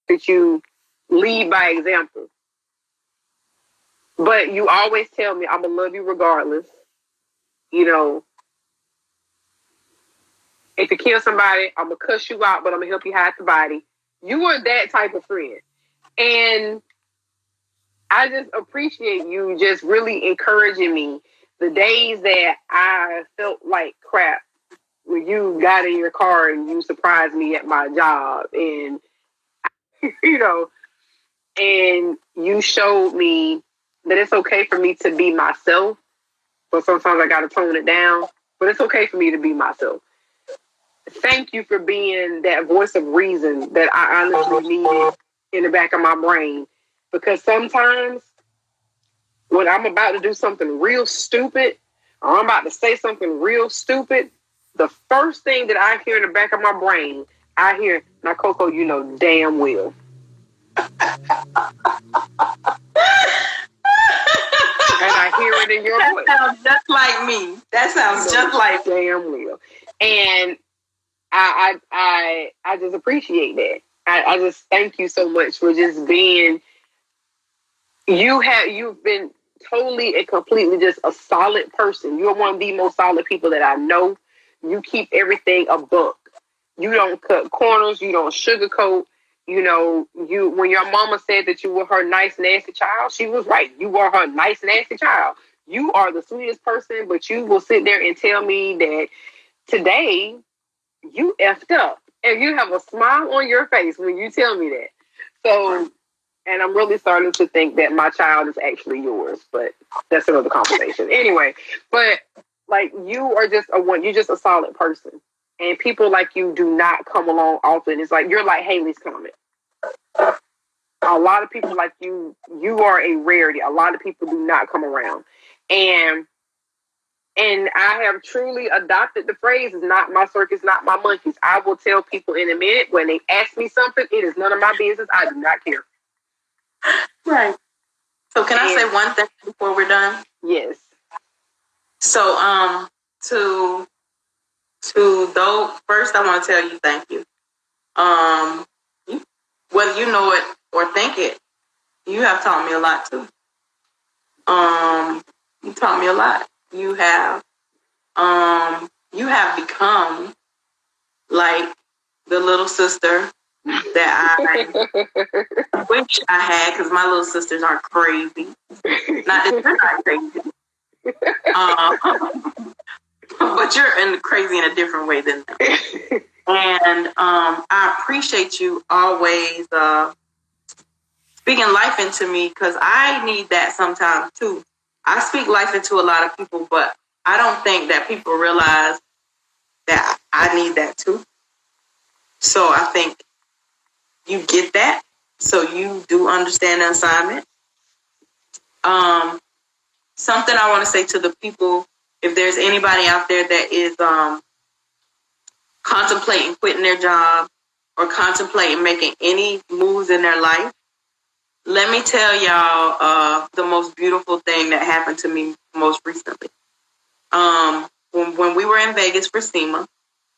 that you lead by example. But you always tell me I'm going to love you regardless. You know, if you kill somebody, I'm going to cuss you out, but I'm going to help you hide the body. You are that type of friend. And I just appreciate you just really encouraging me. The days that I felt like crap, when you got in your car and you surprised me at my job, and you know, and you showed me that it's okay for me to be myself, but sometimes I gotta tone it down. But it's okay for me to be myself. Thank you for being that voice of reason that I honestly needed in the back of my brain. Because sometimes when I'm about to do something real stupid, or I'm about to say something real stupid, the first thing that I hear in the back of my brain, I hear, now Koko, you know damn well. And I hear it in your voice. That sounds just like me. That sounds just like damn well. And I just appreciate that. I just thank you so much for just being. You've been totally and completely just a solid person. You're one of the most solid people that I know. You keep everything a buck. You don't cut corners. You don't sugarcoat. You know, when your mama said that you were her nice, nasty child, she was right. You were her nice, nasty child. You are the sweetest person, but you will sit there and tell me that today you effed up. And you have a smile on your face when you tell me that. So, and I'm really starting to think that my child is actually yours, but that's another conversation. Anyway, but like you're just a solid person. And people like you do not come along often. It's like, you're like Haley's Comet. A lot of people like you are a rarity. A lot of people do not come around. And I have truly adopted the phrase, "It's not my circus, not my monkeys." I will tell people in a minute when they ask me something, it is none of my business. I do not care. Right. So can I say one thing before we're done? Yes. So to those, first I want to tell you thank you. Whether you know it or think it, you have taught me a lot too. You taught me a lot. You have become like the little sister that I wish I had, because my little sisters are crazy. Not that you're not crazy, but you're crazy in a different way than them. And I appreciate you always speaking life into me, because I need that sometimes too. I speak life into a lot of people, but I don't think that people realize that I need that too. So I think you get that. So you do understand the assignment. Something I want to say to the people, if there's anybody out there that is contemplating quitting their job or contemplating making any moves in their life, let me tell y'all the most beautiful thing that happened to me most recently. When we were in Vegas for SEMA,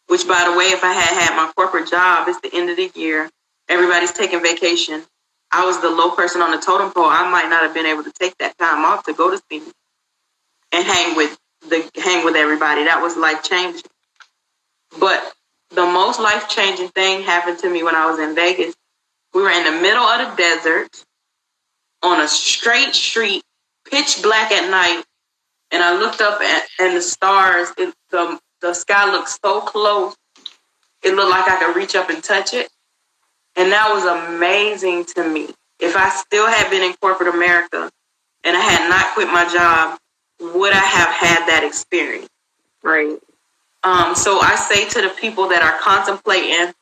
which, by the way, if I had my corporate job, it's the end of the year, everybody's taking vacation. I was the low person on the totem pole. I might not have been able to take that time off to go to SEMA and hang with everybody. That was life changing. But the most life changing thing happened to me when I was in Vegas. We were in the middle of the desert on a straight street, pitch black at night, and I looked up and the stars. The sky looked so close. It looked like I could reach up and touch it. And that was amazing to me. If I still had been in corporate America and I had not quit my job, would I have had that experience? Right. So I say to the people that are contemplating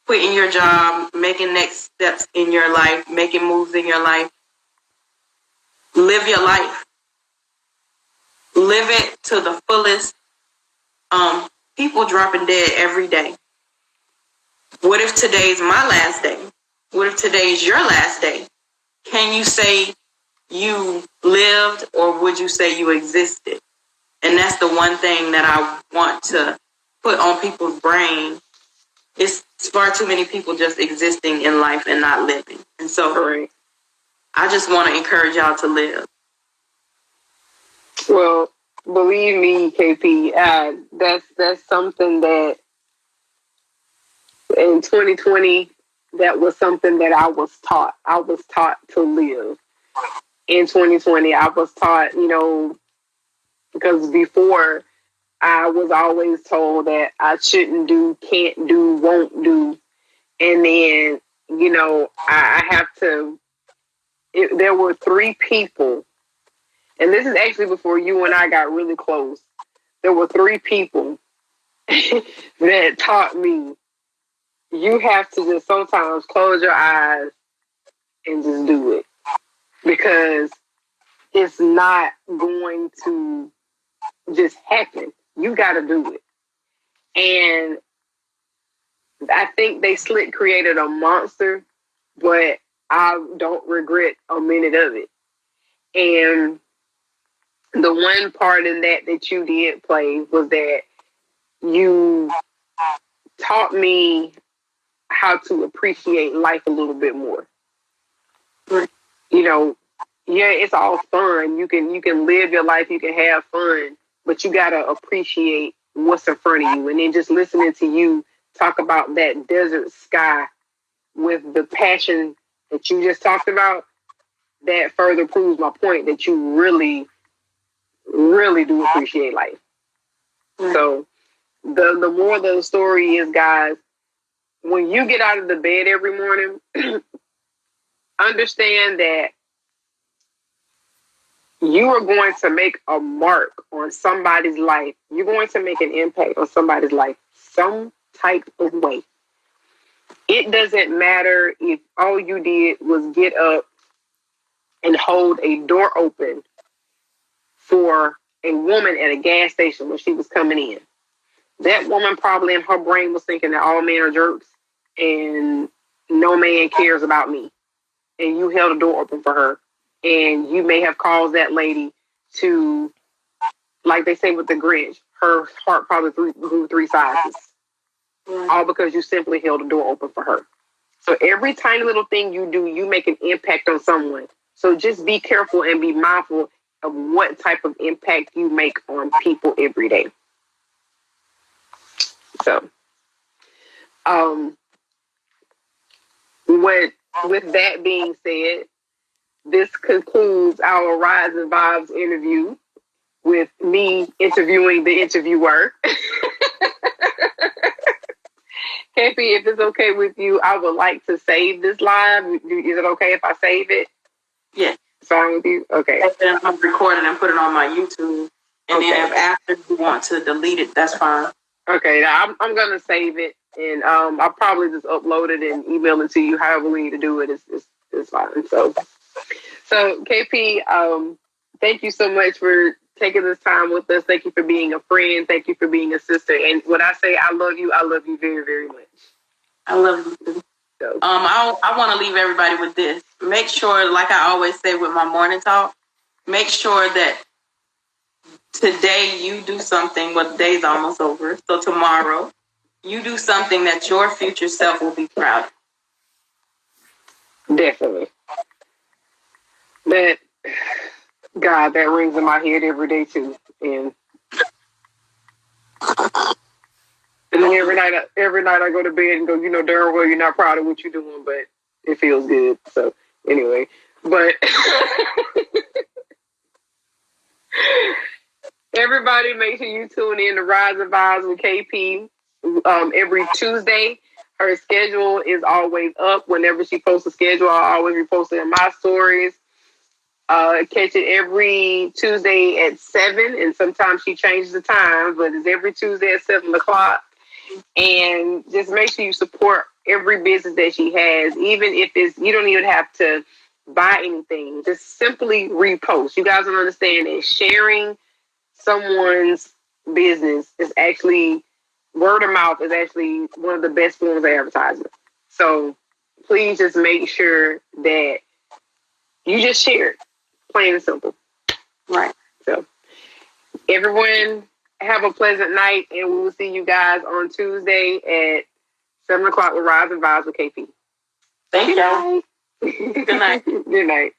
quitting your job, making next steps in your life, making moves in your life, live your life. Live it to the fullest. People dropping dead every day. What if today's my last day? What if today's your last day? Can you say you lived, or would you say you existed? And that's the one thing that I want to put on people's brain, is It's far too many people just existing in life and not living. And so I just want to encourage y'all to live. Well, believe me, KP, that's something that in 2020, that was something that I was taught. I was taught to live. In 2020, I was taught, because before I was always told that I shouldn't do, can't do, won't do. And then, I have to, there were 3 people, and this is actually before you and I got really close. There were 3 people that taught me you have to just sometimes close your eyes and just do it, because it's not going to just happen. You got to do it. And I think they created a monster, but I don't regret a minute of it. And the one part in that you did play was that you taught me how to appreciate life a little bit more. Yeah, it's all fun. You can live your life, you can have fun, but you gotta appreciate what's in front of you. And then just listening to you talk about that desert sky with the passion that you just talked about, that further proves my point that you really, really do appreciate life. So the moral of the story is, guys, when you get out of the bed every morning, understand that you are going to make a mark on somebody's life. You're going to make an impact on somebody's life some type of way. It doesn't matter if all you did was get up and hold a door open for a woman at a gas station when she was coming in. That woman probably in her brain was thinking that all men are jerks and no man cares about me. And you held a door open for her. And you may have caused that lady to, like they say with the Grinch, her heart probably grew 3 sizes. All because you simply held a door open for her. So every tiny little thing you do, you make an impact on someone. So just be careful and be mindful of what type of impact you make on people every day. So, with that being said, this concludes our Rydes N Vybes interview with me interviewing the interviewer. KP, if it's okay with you, I would like to save this live. Is it okay if I save it? Yeah. Fine with you? Okay. And then I'm recording and put it on my YouTube. And then if after you want to delete it, that's fine. Okay, now I'm going to save it. And I'll probably just upload it and email it to you. However we need to do it, it's fine. So KP, thank you so much for taking this time with us. Thank you for being a friend. Thank you for being a sister. And when I say I love you very, very much. I love you too. So. I want to leave everybody with this. Make sure, like I always say with my morning talk, make sure that today you do something. Well, the day's almost over. So tomorrow, you do something that your future self will be proud of. Definitely. That rings in my head every day too. And then every night I go to bed and go, darn well you're not proud of what you're doing, but it feels good. So anyway, but everybody make sure you tune in to Rydes N Vybes with KP every Tuesday. Her schedule is always up. Whenever she posts a schedule, I always repost it in my stories. Catch it every Tuesday at 7, and sometimes she changes the time, but it's every Tuesday at 7 o'clock. And just make sure you support every business that she has, even if you don't even have to buy anything. Just simply repost. You guys don't understand that sharing someone's business is actually, word of mouth is actually one of the best forms of advertisement. So please just make sure that you just share it. Plain and simple. Right. So everyone have a pleasant night, and we will see you guys on Tuesday at 7 o'clock with Rydes N Vybes with KP. Thank y'all. Good night. Good night.